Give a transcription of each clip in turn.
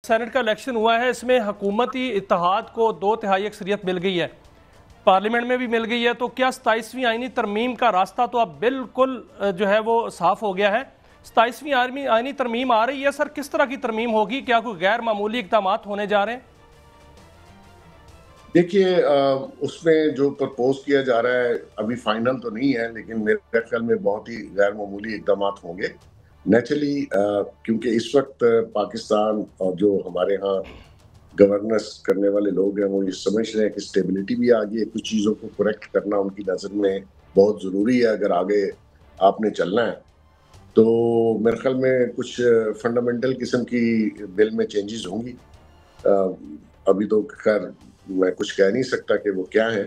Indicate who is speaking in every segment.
Speaker 1: Saint کا election ہوا ہے، اس میں حکومتی اتحاد کو 2/3 اکثریت مل گئی ہے، پارلیمنٹ میں بھی مل گئی ہے، تو کیا 27ویں آئینی ترمیم کا راستہ تو اب بالکل جو ہے وہ صاف ہو گیا ہے؟ 27ویں آئینی ترمیم آ رہی ہے سر، کس طرح کی ترمیم ہوگی؟ کیا کوئی غیر معمولی اقدامات ہونے جا رہے ہیں؟
Speaker 2: دیکھیے اس میں جو پرپوز کیا جا رہا ہے ابھی فائنل تو نہیں ہے، لیکن میرے خیال میں بہت ہی غیر معمولی اقدامات ہوں گے نیچرلی، کیونکہ اس وقت پاکستان اور جو ہمارے ہاں گورننس کرنے والے لوگ ہیں وہ یہ سمجھ رہے ہیں کہ اسٹیبلٹی بھی آ گئی ہے، کچھ چیزوں کو کریکٹ کرنا ان کی نظر میں بہت ضروری ہے اگر آگے آپ نے چلنا ہے۔ تو میرے خیال میں کچھ فنڈامنٹل قسم کی بل میں چینجز ہوں گی، ابھی تو خیر میں کچھ کہہ نہیں سکتا کہ وہ کیا ہے،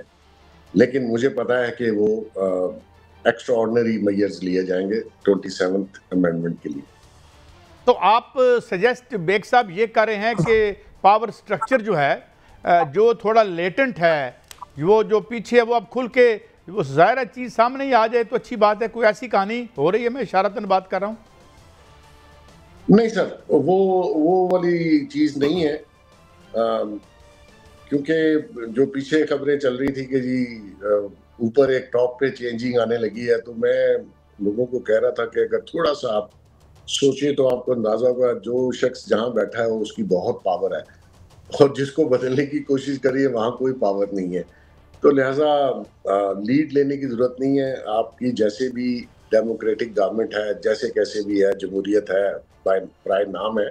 Speaker 2: لیکن مجھے پتا ہے کہ وہ ایکسٹرا آرڈنری میئرز لیے جائیں گے 27th امینڈمنٹ کے لیے۔
Speaker 3: تو آپ سجیسٹ بیگ صاحب یہ کر رہے ہیں کہ پاور سٹرکچر جو ہے جو تھوڑا لیٹنٹ ہے، وہ جو پیچھے ہے وہ اب کھل کے وہ ظاہرہ چیز سامنے ہی آ جائے تو اچھی بات ہے، کوئی ایسی کہانی ہو رہی ہے؟ میں اشارتاً بات کر رہا ہوں۔
Speaker 2: نہیں سر، وہ والی چیز نہیں ہے، کیونکہ جو پیچھے خبریں چل رہی تھی کہ جی اوپر ایک ٹاپ پہ چینجنگ آنے لگی ہے، تو میں لوگوں کو کہہ رہا تھا کہ اگر تھوڑا سا آپ سوچیں تو آپ کو اندازہ ہوگا جو شخص جہاں بیٹھا ہے اس کی بہت پاور ہے، اور جس کو بدلنے کی کوشش کریے وہاں کوئی پاور نہیں ہے، تو لہٰذا لیڈ لینے کی ضرورت نہیں ہے۔ آپ کی جیسے بھی ڈیموکریٹک گورنمنٹ ہے، جیسے کیسے بھی ہے، جمہوریت ہے برائے نام ہے،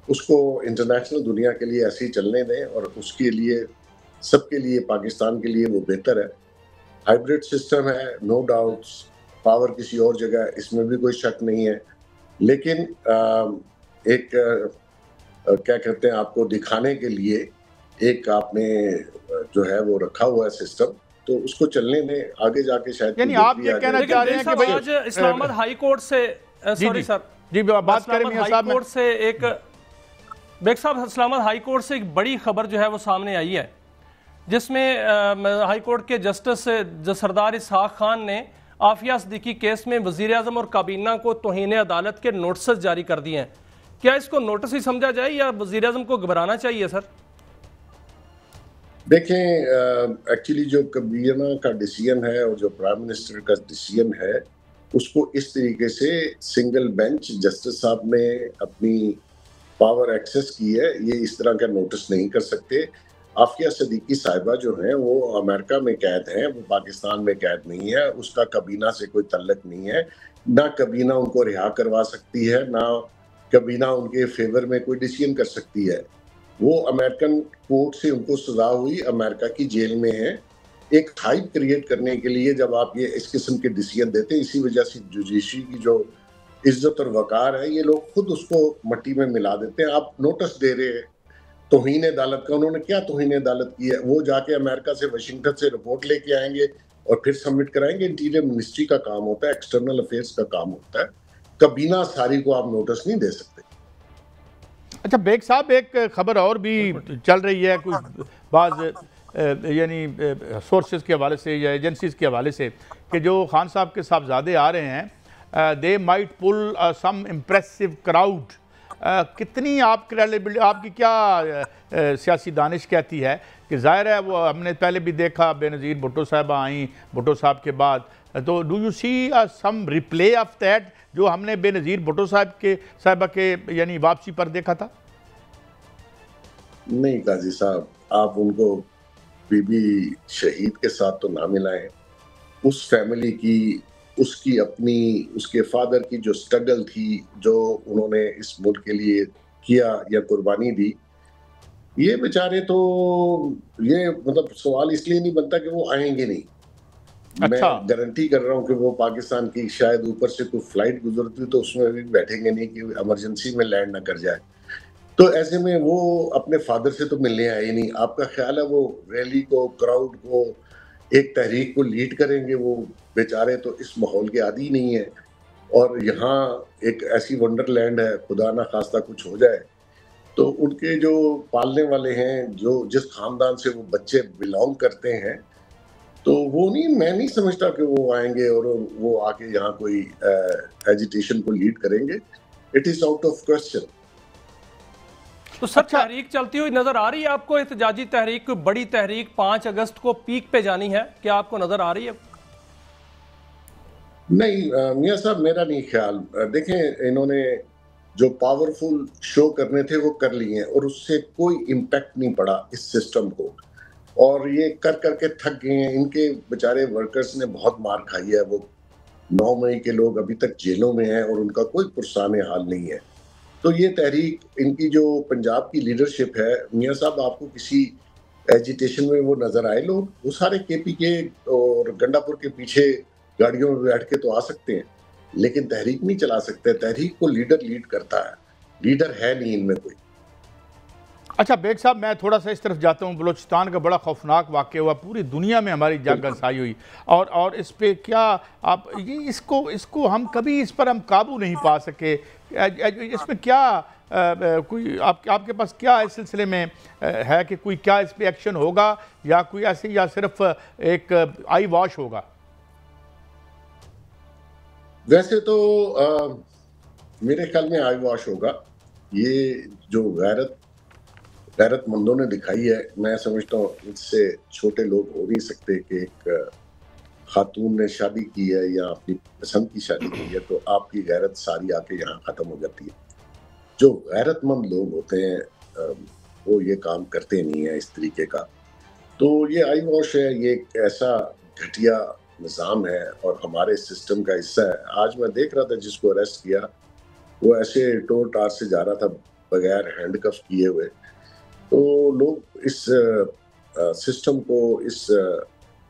Speaker 2: اس کو انٹرنیشنل دنیا کے لیے ایسے ہی چلنے دیں، اور اس کے لیے سب کے لیے پاکستان کے لیے وہ بہتر ہے۔ ہائیبرڈ سسٹم ہے، نو ڈاؤٹس، پاور کسی اور جگہ ہے، اس میں بھی کوئی شک نہیں ہے، لیکن ایک کیا کہتے ہیں آپ کو دکھانے کے لیے ایک آپ نے جو ہے وہ رکھا ہوا ہے سسٹم، تو اس کو چلنے دیں، آگے جا کے شاید
Speaker 3: یعنی آپ یہ کہنا چاہ رہے ہیں کہ
Speaker 1: آج اسلام آباد ہائی کورٹ سے سوری سر
Speaker 3: جی بات کریں میاں صاحب،
Speaker 1: کورٹ سے ایک بیگ صاحب اسلام آباد ہائی کورٹ سے ایک بڑی خبر جو ہے وہ سامنے آئی ہے، جس میں ہائی کورٹ کے جسٹس سردار اسحاق خان نے عافیہ صدیقی کیس میں وزیر اعظم اور کابینہ کو توہین عدالت کے نوٹسز جاری کر دیے ہیں۔ کیا اس کو نوٹس ہی سمجھا جائے یا وزیر اعظم کو گھبرانا چاہیے سر؟
Speaker 2: دیکھیں ایکچولی جو کابینہ کا ڈیسیژن ہے اور جو پرائم منسٹر کا ڈیسیژن ہے، اس کو اس طریقے سے سنگل بینچ جسٹس صاحب نے اپنی پاور ایکسس کی ہے، یہ اس طرح کا نوٹس نہیں کر سکتے۔ عافیہ صدیقی صاحبہ جو ہیں وہ امریکہ میں قید ہیں، وہ پاکستان میں قید نہیں ہے، اس کا کابینہ سے کوئی تعلق نہیں ہے، نہ کابینہ ان کو رہا کروا سکتی ہے، نہ کابینہ ان کے فیور میں کوئی ڈیسیژن کر سکتی ہے۔ وہ امریکن کورٹ سے ان کو سزا ہوئی، امریکہ کی جیل میں ہیں۔ ایک ہائپ کریٹ کرنے کے لیے جب آپ یہ اس قسم کے ڈیسیژن دیتے ہیں، اسی وجہ سے جوڈیشری کی جو عزت اور وقار ہے، یہ لوگ خود اس کو مٹی میں ملا دیتے ہیں۔ آپ نوٹس دے رہے ہیں توہین عدالت کا، انہوں نے کیا توہین عدالت کی ہے؟ وہ جا کے امریکہ سے واشنگٹن سے رپورٹ لے کے آئیں گے اور پھر سبمٹ کرائیں گے۔ انٹیریئر منسٹری کا کام ہوتا ہے، ایکسٹرنل افیئرس کا کام ہوتا ہے، کابینہ ساری کو آپ نوٹس نہیں دے سکتے۔
Speaker 3: اچھا بیگ صاحب، ایک خبر اور بھی چل رہی ہے کچھ بعض یعنی سورسز کے حوالے سے یا ایجنسیز کے حوالے سے کہ جو خان صاحب کے صاحبزادے آ رہے ہیں they might pull some impressive crowd, کتنی آپ کی کیا سیاسی دانش کہتی ہے کہ ظاہر ہے وہ ہم نے پہلے بھی دیکھا، بے نظیر بھٹو صاحبہ آئیں بھٹو صاحب کے بعد، تو do you see some replay of that جو ہم نے بے نظیر بھٹو صاحبہ کے یعنی واپسی پر دیکھا تھا؟
Speaker 2: نہیں قاضی صاحب، آپ ان کو بی بی شہید کے ساتھ تو نہ ملائیں۔ اس فیملی کی، اس کی اپنی، اس کے فادر کی جو سٹرگل تھی، جو انہوں نے اس ملک کے لیے کیا یا قربانی دی، یہ بیچارے تو یہ مطلب سوال اس لیے نہیں بنتا کہ وہ آئیں گے نہیں۔ میں گارنٹی کر رہا ہوں کہ وہ پاکستان کی شاید اوپر سے کوئی فلائٹ گزرتی تو اس میں بھی بیٹھیں گے نہیں کہ ایمرجنسی میں لینڈ نہ کر جائے، تو ایسے میں وہ اپنے فادر سے تو ملنے آئے نہیں۔ آپ کا خیال ہے وہ ریلی کو، کراؤڈ کو، ایک تحریک کو لیڈ کریں گے؟ وہ بیچارے تو اس ماحول کے عادی نہیں ہیں، اور یہاں ایک ایسی ونڈر لینڈ ہے، خدا نہ خواستہ کچھ ہو جائے تو ان کے جو پالنے والے ہیں، جو جس خاندان سے وہ بچے بلانگ کرتے ہیں، تو وہ نہیں، میں نہیں سمجھتا کہ وہ آئیں گے اور وہ آ کے یہاں کوئی ایجیٹیشن کو لیڈ کریں گے۔ It is out of question.
Speaker 1: تو سب تحریک چلتی ہوئی نظر آ رہی ہے آپ کو؟ احتجاجی تحریک، کوئی بڑی تحریک 5 اگست کو پیک پہ جانی ہے، کیا آپ کو نظر آ رہی ہے؟
Speaker 2: نہیں میاں صاحب، میرا نہیں خیال. دیکھیں، انہوں نے جو پاورفل شو کرنے تھے وہ کر لیے ہیں، اور اس سے کوئی امپیکٹ نہیں پڑا اس سسٹم کو، اور یہ کر کر کے تھک گئے ہیں. ان کے بیچارے ورکرز نے بہت مار کھائی ہے. وہ 9 مئی کے لوگ ابھی تک جیلوں میں ہیں اور ان کا کوئی پرسان حال نہیں ہے. تو یہ تحریک، ان کی جو پنجاب کی لیڈرشپ ہے، میاں صاحب آپ کو کسی ایجیٹیشن میں وہ نظر آئے لوگ؟ وہ سارے کے پی کے اور گنڈا پور کے پیچھے گاڑیوں میں بیٹھ کے تو آ سکتے ہیں، لیکن تحریک نہیں چلا سکتے. تحریک کو لیڈر لیڈ کرتا ہے، لیڈر ہے نہیں ان میں کوئی.
Speaker 3: اچھا بیگ صاحب، میں تھوڑا سا اس طرف جاتا ہوں. بلوچستان کا بڑا خوفناک واقعہ ہوا، پوری دنیا میں ہماری جنگ گھسائی ہوئی، اور اس پہ کیا آپ اس کو ہم کبھی اس پر ہم قابو نہیں پا سکے. اس میں کیا کوئی آپ کے پاس کیا اس سلسلے میں ہے کہ کوئی کیا اس پہ ایکشن ہوگا، یا کوئی ایسے، یا صرف ایک آئی واش ہوگا؟
Speaker 2: ویسے تو میرے خیال میں آئی واش ہوگا. یہ جو غیرت مندوں نے دکھائی ہے، میں سمجھتا ہوں اس سے چھوٹے لوگ ہو نہیں سکتے کہ ایک خاتون نے شادی کی ہے یا اپنی پسند کی شادی کی ہے تو آپ کی غیرت ساری آ کے یہاں ختم ہو جاتی ہے. جو غیرت مند لوگ ہوتے ہیں وہ یہ کام کرتے نہیں ہیں اس طریقے کا. تو یہ آئی واش ہے، یہ ایک ایسا گھٹیا نظام ہے اور ہمارے سسٹم کا حصہ ہے. آج میں دیکھ رہا تھا جس کو اریسٹ کیا، وہ ایسے ٹور ٹار سے جا رہا تھا بغیر ہینڈ کف کیے ہوئے. تو لوگ اس سسٹم کو، اس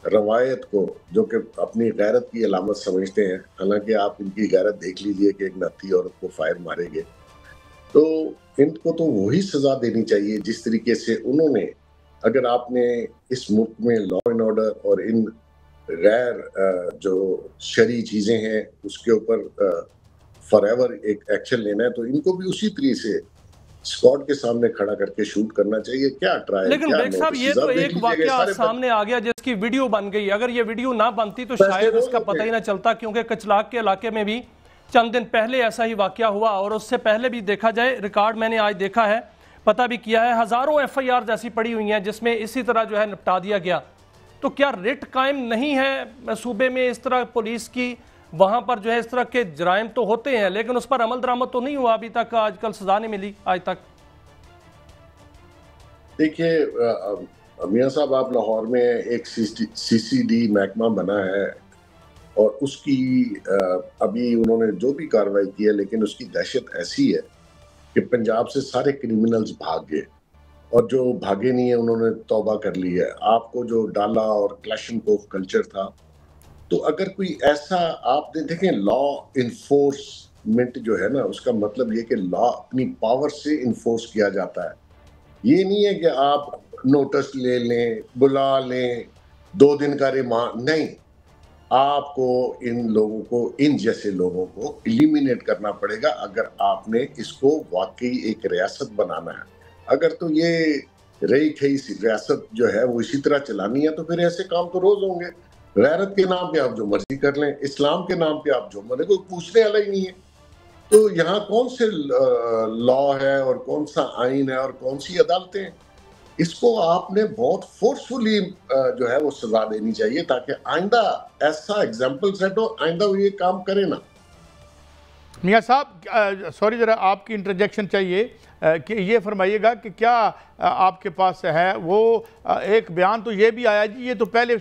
Speaker 2: روایت کو، جو کہ اپنی غیرت کی علامت سمجھتے ہیں، حالانکہ آپ ان کی غیرت دیکھ لیجئے کہ ایک ناتی عورت کو فائر مارے گے، تو ان کو تو وہی سزا دینی چاہیے جس طریقے سے انہوں نے. اگر آپ نے اس ملک میں لا اینڈ آرڈر اور ان غیر جو شرعی چیزیں ہیں اس کے اوپر فار ایور ایک ایکشن لینا ہے، تو ان کو بھی اسی طریقے سے اسکواڈ کے سامنے کھڑا کر کے شوٹ کرنا چاہیے. کیا ٹرائل،
Speaker 1: لیکن بیگ صاحب یہ تو ایک واقعہ سامنے آ گیا جس کی ویڈیو بن گئی. اگر یہ ویڈیو نہ بنتی تو شاید اس کا پتہ ہی نہ چلتا، کیونکہ کچلاک کے علاقے میں بھی چند دن پہلے ایسا ہی واقعہ ہوا، اور اس سے پہلے بھی دیکھا جائے ریکارڈ میں نے آج دیکھا ہے، پتہ بھی کیا ہے، ہزاروں ایف آئی آر ایسی پڑی ہوئی ہیں جس میں اسی طرح جو ہے نپٹا دیا گیا. تو کیا ریٹ قائم نہیں ہے صوبے میں اس طرح پولیس کی؟ وہاں پر جو ہے اس طرح کے جرائم تو ہوتے ہیں لیکن اس پر عمل درآمد تو نہیں ہوا ابھی تک، آج کل سزا نہیں ملی آج تک.
Speaker 2: دیکھیے میاں صاحب، آپ لاہور میں ایک سی سی ڈی محکمہ بنا ہے اور اس کی ابھی انہوں نے جو بھی کارروائی کی ہے، لیکن اس کی دہشت ایسی ہے کہ پنجاب سے سارے کرمنلز بھاگ گئے، اور جو بھاگے نہیں ہیں انہوں نے توبہ کر لی ہے. آپ کو جو ڈالا اور کلیشن کوف کلچر تھا، تو اگر کوئی ایسا آپ نے دیکھیں، لا انفورسمنٹ جو ہے نا، اس کا مطلب یہ کہ لا اپنی پاور سے انفورس کیا جاتا ہے. یہ نہیں ہے کہ آپ نوٹس لے لیں، بلا لیں، 2 دن کا ریمانڈ، نہیں. آپ کو ان لوگوں کو، ان جیسے لوگوں کو ایلیمینیٹ کرنا پڑے گا اگر آپ نے اس کو واقعی ایک ریاست بنانا ہے. اگر تو یہ رہی کھئی ریاست جو ہے وہ اسی طرح چلانی ہے تو پھر ایسے کام تو روز ہوں گے. غیرت کے نام پہ آپ جو مرضی کر لیں، اسلام کے نام پہ آپ جو مرضی، کوئی پوچھنے والا ہی نہیں ہے. تو یہاں کون سے لا ہے اور کون سا آئین ہے اور کون سی عدالتیں ہیں؟ اس کو آپ نے بہت فورسفلی جو ہے وہ سزا دینی چاہیے تاکہ آئندہ ایسا ایگزامپل سیٹ ہو، آئندہ وہ یہ کام کرے نا.
Speaker 3: میاں صاحب سوری ذرا آپ کی انٹرجیکشن چاہیے کہ یہ فرمائیے گا کہ کیا آپ کے پاس ہے وہ ایک بیان تو یہ بھی آیا جی، یہ تو پہلے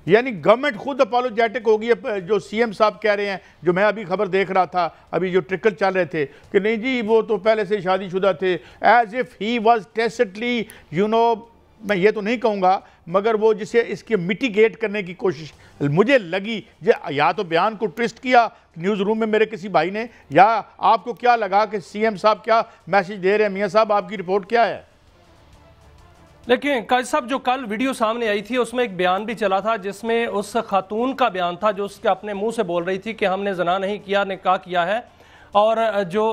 Speaker 3: یعنی گورنمنٹ خود اپالوجیٹک ہوگی ہے، جو سی ایم صاحب کہہ رہے ہیں، جو میں ابھی خبر دیکھ رہا تھا، ابھی جو ٹرکل چل رہے تھے کہ نہیں جی وہ تو پہلے سے شادی شدہ تھے، ایز اف ہی واز ٹیسٹلی میں یہ تو نہیں کہوں گا، مگر وہ جسے اس کے میٹیگیٹ کرنے کی کوشش مجھے لگی. یا تو بیان کو ٹوسٹ کیا نیوز روم میں میرے کسی بھائی نے، یا آپ کو کیا لگا کہ سی ایم صاحب کیا میسیج دے رہے ہیں؟ میاں صاحب آپ کی رپورٹ کیا ہے؟
Speaker 1: لیکن قائد صاحب جو کل ویڈیو سامنے آئی تھی اس میں ایک بیان بھی چلا تھا جس میں اس خاتون کا بیان تھا جو اس کے اپنے منہ سے بول رہی تھی کہ ہم نے زنا نہیں کیا، نکاح کیا ہے، اور جو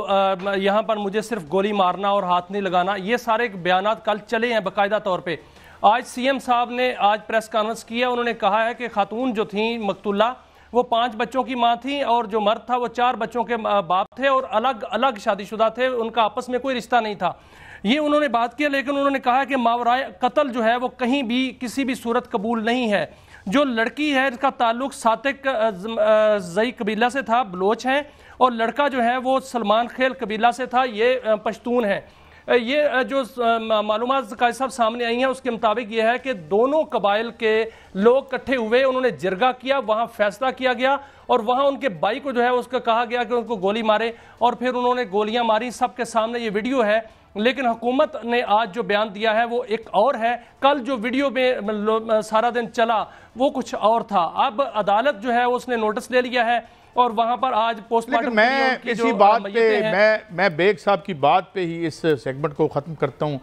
Speaker 1: یہاں پر مجھے صرف گولی مارنا اور ہاتھ نہیں لگانا. یہ سارے بیانات کل چلے ہیں باقاعدہ طور پہ. آج سی ایم صاحب نے آج پریس کانفرنس کی ہے، انہوں نے کہا ہے کہ خاتون جو تھیں مقتولہ وہ 5 بچوں کی ماں تھیں، اور جو مرد تھا وہ 4 بچوں کے باپ تھے اور الگ الگ شادی شدہ تھے، ان کا آپس میں کوئی رشتہ نہیں تھا. یہ انہوں نے بات کیا، لیکن انہوں نے کہا کہ ماورائے قتل جو ہے وہ کہیں بھی کسی بھی صورت قبول نہیں ہے۔ جو لڑکی ہے جس کا تعلق ساتق زئی قبیلہ سے تھا، بلوچ ہیں، اور لڑکا جو ہے وہ سلمان خیل قبیلہ سے تھا، یہ پشتون ہیں۔ یہ جو معلومات قائد صاحب سامنے آئی ہیں اس کے مطابق یہ ہے کہ دونوں قبائل کے لوگ اکٹھے ہوئے، انہوں نے جرگہ کیا، وہاں فیصلہ کیا گیا، اور وہاں ان کے بھائی کو جو ہے اس کو کہا گیا کہ ان کو گولی مارے، اور پھر انہوں نے گولیاں ماری۔ سب کے سامنے یہ ویڈیو ہے، لیکن حکومت نے آج جو بیان دیا ہے وہ ایک اور ہے، کل جو ویڈیو میں سارا دن چلا وہ کچھ اور تھا۔ اب عدالت جو ہے اس نے نوٹس لے لیا ہے، اور وہاں پر آج پوسٹ مارٹم
Speaker 3: میں اسی بات پہ میں بیگ صاحب کی بات پہ ہی اس سیگمنٹ کو ختم کرتا ہوں۔